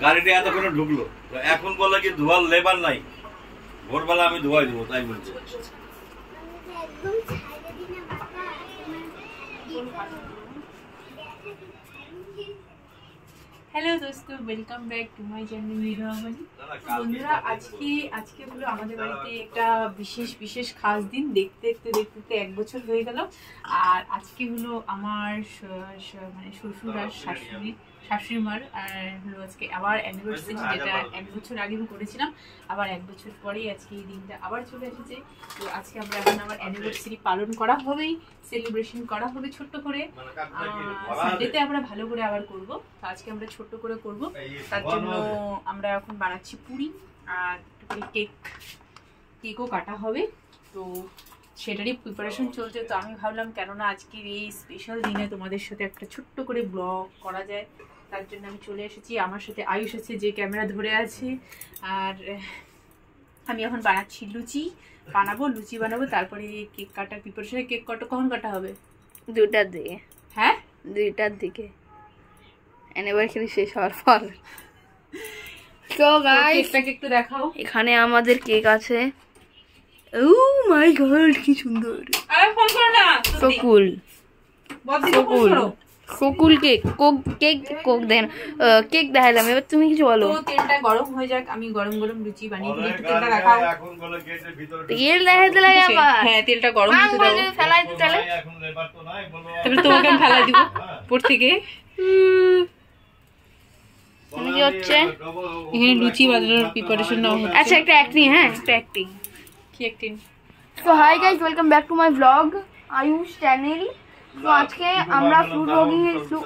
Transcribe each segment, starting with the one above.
গাড়িটা এতক্ষণে ঢুকলো, এখন বলে কি ধোয়ার লেবার নাই, ভোরবেলা আমি ধোয়াই দেবো, তাই বলছে। হ্যালো দোস্তো, welcome back to my channel Nilamoni. বন্ধুরা, আজকে হলো আমাদের বাড়িতে একটা বিশেষ খাস দিন। দেখতে দেখতে 1 বছর হয়ে গেল। আর আজকে হলো আমার মানে শ্বশুর আর শাশুড়ি মার আর হলো আজকে আবার অ্যানিভার্সারি, যেটা 1 বছর আগে করেছিলাম। আবার 1 বছর পরেই আজকে এই দিনটা আবার চলে এসেছে। তো আজকে আমরা এখন আমার অ্যানিভার্সারি পালন করা হবেই, সেলিব্রেশন করা হবে ছোট্ট করে। সানডেতে আমরা ভালো করে আবার করব, তো আজকে আমরা ছোট্ট করে করব। তার জন্য আমরা এখন বানাচ্ছি পুরি আর কেকও কাটা হবে। তো সেটারই প্রিপারেশন চলছে। তো আমি ভাবলাম কেননা আজকের এই স্পেশাল দিনে তোমাদের সাথে একটা ছোট্ট করে ব্লগ করা যায়, তার জন্য আমি চলে এসেছি। আমার সাথে আয়ুষ আছে, যে ক্যামেরা ধরে আছে। আর আমি এখন বানাচ্ছি লুচি বানাবো, তারপরে কেক কাটার প্রিপারেশন। কেক কখন কাটা হবে? 2টার দিকে। হ্যাঁ, 2টার দিকে অ্যানিভার্সারি শেষ হওয়ার পর। তো গাইস, কেকটাকে একটু দেখাও। এখানে আমাদের কেক আছে। ও মাই গড, কি সুন্দর! আরে ফোন করো না, সো কুল, কুল কেক। কোক দেন, কেক দেখালাম। এবার তুমি কিছু বলো। তো তেলটা গরম হয়ে যাক, আমি গরম লুচি বানিয়ে দিই। তেলটা দেখাও। এখন বলে গেটের ভিতরে তেল দেখাতে লাগে আবার। হ্যাঁ, তেলটা গরম হতে দাও। ফেলাই দিতে তাহলে এখন লেবার তো নাই, বলো তারপরে তোমাকে আমি ফেলাই দিব উপর থেকে। কি হচ্ছে? এখানে লুচি বানানোর প্রিপারেশন নাও হচ্ছে। আচ্ছা, একটা অ্যাক্টিং। হ্যাঁ, একটা অ্যাক্টিং। কি অ্যাক্টিং? তো hi guys, welcome back to my blog Ayush channel. তো আজকে আমরা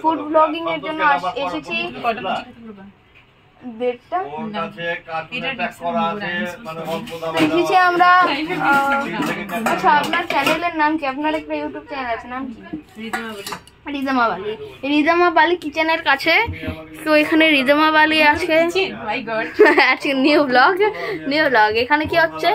ফুড ব্লগিং এর জন্য এসেছি। দেড়টা এসেছি আমরা। আচ্ছা, আপনার চ্যানেলের নাম কি? আপনার একটা ইউটিউব চ্যানেল আছে, নাম কি? রিদমা বালি কিচেনের কাছে। তো এখানে রিদমা বালি আছে। আজকে নিউ ব্লগ। এখানে কি হচ্ছে?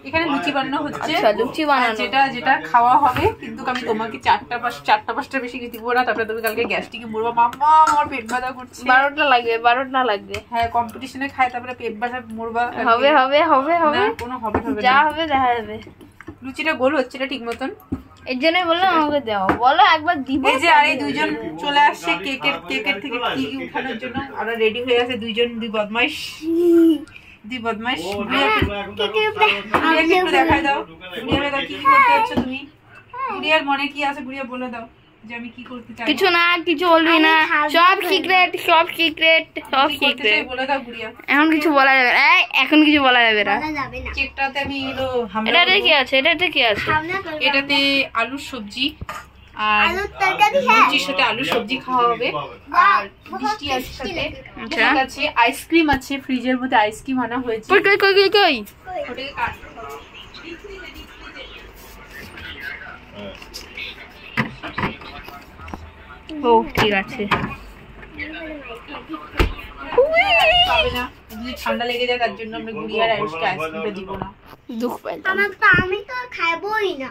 এখানে লুচি বানানো হচ্ছে। আচ্ছা, লুচি বানানো, যেটা খাওয়া হবে। কিন্তু আমি তোমাকে 4টা-5টা বেশি দিব না, তারপরে তুমি কালকে গ্যাস্ট্রিকে মরবা। মাম্মা, আমার পেট ব্যথা করছে। 12টা লাগবে। হ্যাঁ, কম্পিটিশনে খাই, তারপরে পেট ব্যথা মরবা। হবে কোনো হবে যা হবে দেখা যাবে। লুচিটা গোল হচ্ছে না ঠিক মতন, এর জন্যই বললাম আমাকে দাও। বলো একবার দিব। এই যে আর এই দুইজন চলে আসছে কেকের থেকে কি উঠানোর জন্য। আর রেডি হয়ে আছে দুই বদমাইশ। একটু দেখাই দাও কি করতে যাচ্ছ তুমি। গুড়িয়ার মনে কি আছে, গুড়িয়া বলে দাও যে আমি কি করতে চাই। কিছু না, কিছু বলবি না, সব সিক্রেট বলে দাও গুড়িয়া। এখন কিছু বলা যাবে না, এখন কিছু বলা যাবে না। কেকটাতে আমি এটাতে কি আছে? এটাতে আলুর সবজি আর লুচির সাথে আলুর সবজি খাওয়া হবে। আর মিষ্টি আছে সাথে, কেক আছে, আইসক্রিম আছে। ফ্রিজের মধ্যে আইসক্রিম আনা হয়েছে। কই ও ঠিক আছে। যদি ঠান্ডা লেগে যায়, তার জন্য আমরা গুড়িয়ার আইসকে আইসক্রিমটা দিব না। দুঃখ পাই, আমি তো খাবই না।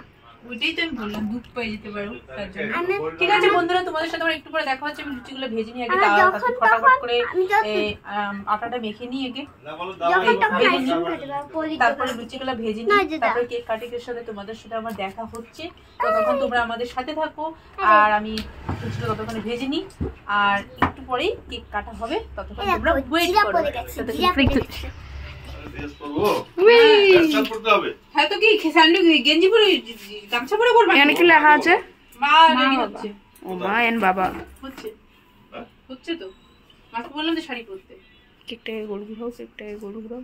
ওইটাই তো আমি বললাম, দুধ পেয়ে যেতে পারো তার জন্য। ঠিক আছে বন্ধুরা, তোমাদের সাথে আমার একটু পরে দেখা হচ্ছে। আমি লুচিগুলো ভেজে নিই আগে, ফটাফট করে আটাটা মেখে নিই আগে, তারপরে লুচিগুলো ভেজে নিই, তারপরে কেক কাটিংয়ের সাথে তোমাদের সাথে আমার দেখা হচ্ছে। ততক্ষণ তোমরা আমাদের সাথে থাকো, আর আমি লুচিটা ততক্ষণে ভেজে নিই। আর একটু পরেই কেক কাটা হবে, ততক্ষণ তোমরা ওয়েট করো। হ্যাঁ, তো কি গেঞ্জি পরে গামছা পরে করবে? এখানে কি লেখা আছে? মা রেডি হচ্ছে। ও মা এন্ড বাবা হচ্ছে তো মাকে বললাম যে শাড়ি পরতে। কেকটাকে গোল ঘুরাও।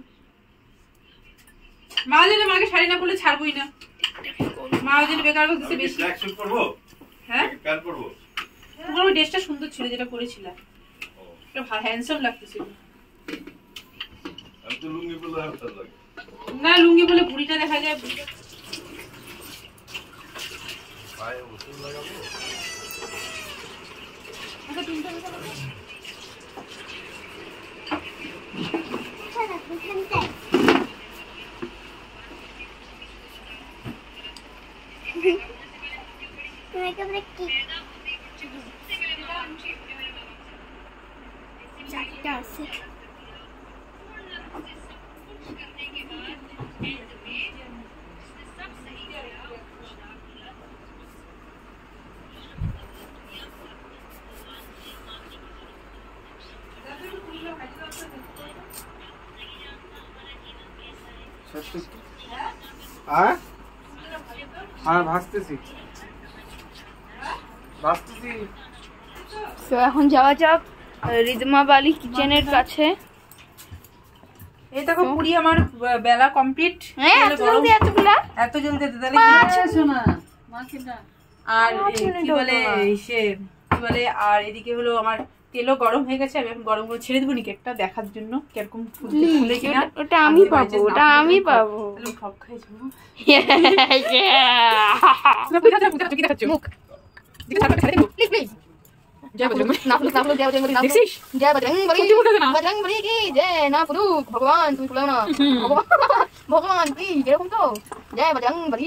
মা যদি মাকে শাড়ি না পরলে ছাড়বই না। মা যদি বেকার বলতেছে বেশি। হ্যাঁ, কাল করব। তোমার ওই ড্রেসটা সুন্দর ছিল যেটা পরেছিলা, এটা ভালো হ্যান্ডসাম লাগতেছিল। আমি তো লুঙ্গি পরলে হ্যান্ডসাম লাগে না, লুঙ্গি বলে বুড়িটা দেখা যায়। পায়ে ওষুধ লাগাবো। আচ্ছা, তুমি একেবারে কি চারটা আছে তো এখন যাওয়া যাক রিদমা বালি কিচেনের কাছে। এই দেখো পুরি আমার বেলা কমপ্লিট। হ্যাঁ এত জলদি এত জলদি তাহলে আর কি বলে কি বলে আর এদিকে হলো আমার তেলও গরম হয়ে গেছে। আমি এখন গরম করে ছেড়ে দেবো নি কেকটা দেখার জন্য কিরকম ফুলে কিনা। ওটা আমি পাবো, ওটা আমি পাবো। সব খাই যাবো। ভগবান তুমি ফুলাও না, ভগবান প্লিজ এরকম তো জয় বজরং বলি।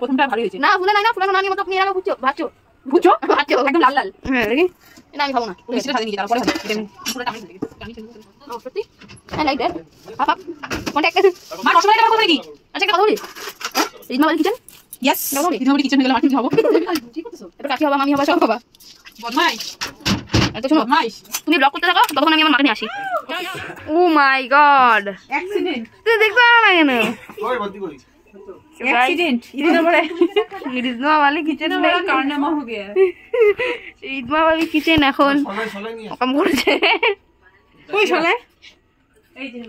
প্রথমটা ভালো হয়েছে না ফুলে নাই না, ফুলানো না আমি মতো আপনি এরকম বুঝছো ভাবছো একদম লাল লাল। হ্যাঁ দেখি এটা আমি খাবো না। সত্যি I like that. Papa, contact. মা রসমালাইটা কোথায় কি? আচ্ছা কথা বলি। রিদমা বালি কিচেন? ইয়েস। রিদমা বালি কিচেন গেলে মার্কেট যাবো। এটা কাকি হবে, আমি হবে, সব হবে। বদমাই। তো শোনো, বদমাইশ। তুমি ব্লগ করতে থাকো, তখন আমি আমার মাকে নিয়ে আসি। ও মাই গড। অ্যাক্সিডেন্ট। তুই দেখতে পারো না কেন? ওই বদ্দি করি। एक्सीडेंट इतना बड़ा রিদমা বালি কিচেন बड़ा कारनामा हो गया। রিদমা বালি কিচেন এখন কাম করছে। কই শালা এই যে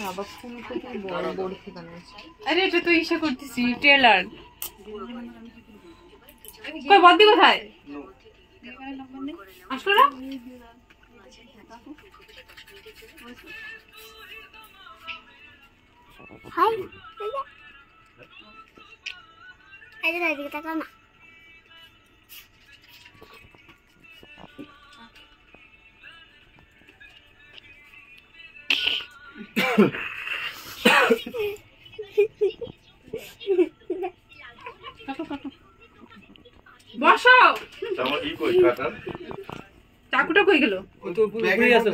বাবা ফোন থেকে বড় বড় ঠিকানা আছে। আরে এটা তো ইসা করতেছি ট্রেলার। কই বদ্দি কোথায় আসলো না? হাই আরে দাদি তাকাও না বসো আমার ই কই কাটা চাকুটা কই গেল? ও তো ব্যাগে আছে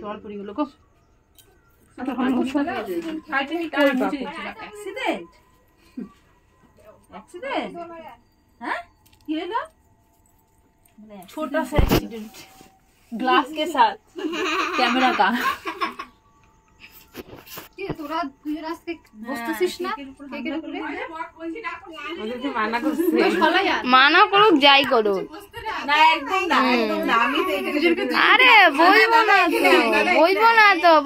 জল পড়ে গেল গো। एक्सीडेंट एक्सीडेंट हैं ये ना छोटा सा एक्सीडेंट ग्लास के साथ कैमरा का তোরা দুই রাস্তায় বসতেছিস না কেকের উপরে? মানা করুক যাই করুক না একদম না আমি তো আরে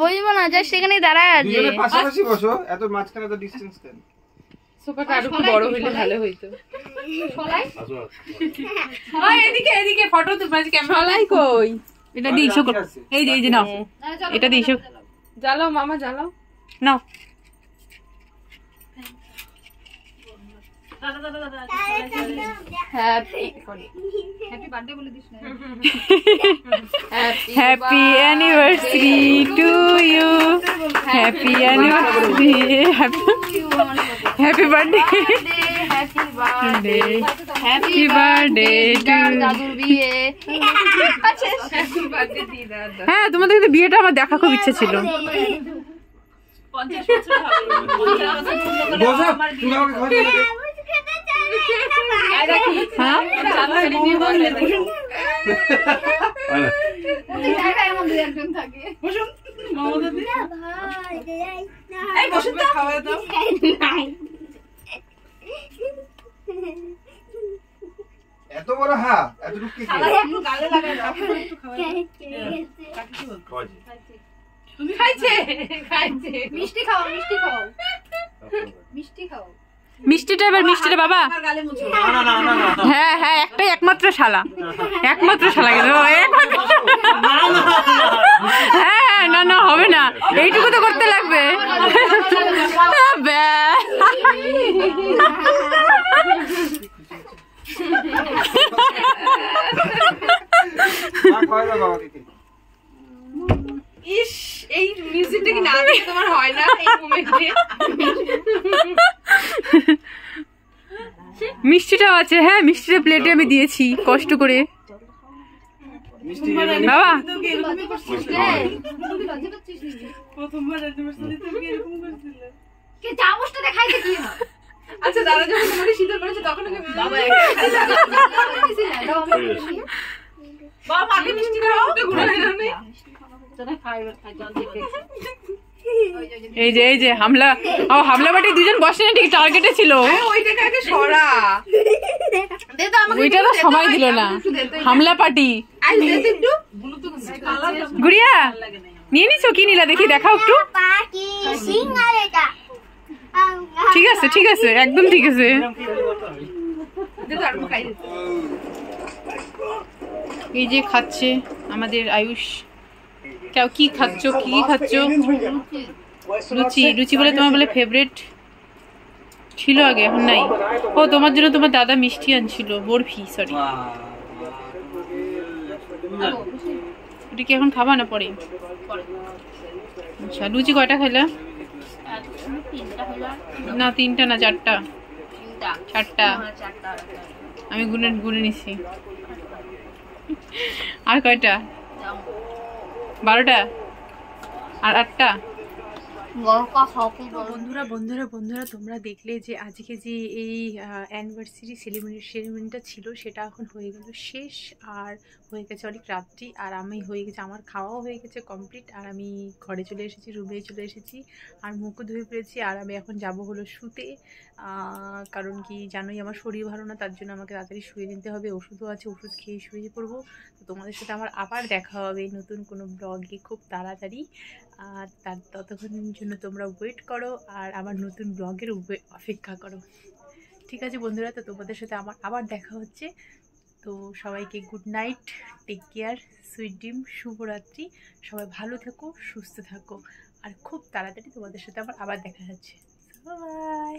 বইবো না যা সেখানেই দাঁড়ায় আছে। দুজনে পাশাপাশি বসো, এত মাঝখানে এত ডিসটেন্স কেন? সোফাটা আরো বড় হইলে ভালো হইতো। ওই এদিকে এদিকে ফটো তো বাজে ক্যামেরা লাই কই এটা দিয়ে ইস্যু করো। এই যে নাও এটা দিয়ে ইস্যু জ্বালাও মামা জ্বালাও নাও। Happy anniversary to you happy anniversary happy birthday happy birthday দাদুর বিয়ে। হ্যাঁ তোমাদের কিন্তু বিয়েটা আমার দেখা খুব ইচ্ছে ছিল। বসো, তুমি আমাকে খাওয়া দিলে। হ্যাঁ এত বড় হা এত রুকি তুমি খাইছে মিষ্টি খাও মিষ্টিটা এবার মিষ্টিটা বাবা হ্যাঁ হ্যাঁ একটাই একমাত্র শালা গেল হ্যাঁ না হবে না এইটুকু তো করতে লাগবে হয় না এই মোমেন্টে। মিষ্টিটাও আছে, হ্যাঁ মিষ্টিটা প্লেটে আমি দিয়েছি কষ্ট করে। মিষ্টি বাবা কে চামচটা দেখাইতে কি হয়? আচ্ছা দাদা যখন তোমাকে শীতল করেছে তখন বাবা বাবা মাকে মিষ্টি খাও তো ঘুরে নেই। এই যে হামলা বাটি দুজন বসে না, ঠিক টার্গেটে ছিল। ওইটাকে আগে সরা দে তো আমাকে, ওইটা তো সময় দিল না। হামলা পার্টি আই দে তো একটু গুড়িয়া নিয়ে নিছো, কি নিলা দেখি, দেখাও একটু। পাখি সিঙ্গার এটা ঠিক আছে একদম ঠিক আছে। দে তো আর খাই দে। এই যে খাচ্ছে আমাদের আয়ুষ। কেউ কি খাচ্ছ, কি খাচ্ছ? লুচি বলে তোমার বলে ফেভারিট ছিল আগে, এখন নাই। ও তোমার জন্য তোমার দাদা মিষ্টি আনছিল, বরফি, সরি। ওটা কি এখন খাবা না পরে? আচ্ছা লুচি কয়টা খেলে? না 3টা না 4টা? 4টা আমি গুনে নিছি। আর কয়টা? 12টা আর 8টা। বন্ধুরা তোমরা দেখলে যে আজকে যে এই অ্যানিভার্সারি সেলিব্রেশনটা ছিল সেটা এখন হয়ে গেল শেষ, আর হয়ে গেছে অনেক রাত্রি, আর আমি হয়ে গেছে, আমার খাওয়াও হয়ে গেছে কমপ্লিট, আর আমি ঘরে চলে এসেছি, রুমে চলে এসেছি, আর মুখও ধুয়ে ফেলেছি, আর আমি এখন যাব হলো শুতে। কারণ কি জানোই আমার শরীর ভালো না, তার জন্য আমাকে তাড়াতাড়ি শুয়ে নিতে হবে, ওষুধও আছে, ওষুধ খেয়ে শুয়ে পড়বো। তো তোমাদের সাথে আমার আবার দেখা হবে নতুন কোনো ব্লগে খুব তাড়াতাড়ি, আর ততক্ষণের জন্য তোমরা ওয়েট করো আর আমার নতুন ব্লগের অপেক্ষা করো। ঠিক আছে বন্ধুরা, তো তোমাদের সাথে আমার আবার দেখা হচ্ছে। তো সবাইকে good night, take care, sweet dream, শুভরাত্রি। সবাই ভালো থেকো, সুস্থ থাকো, আর খুব তাড়াতাড়ি তোমাদের সাথে আমার আবার দেখা হচ্ছে। বাই।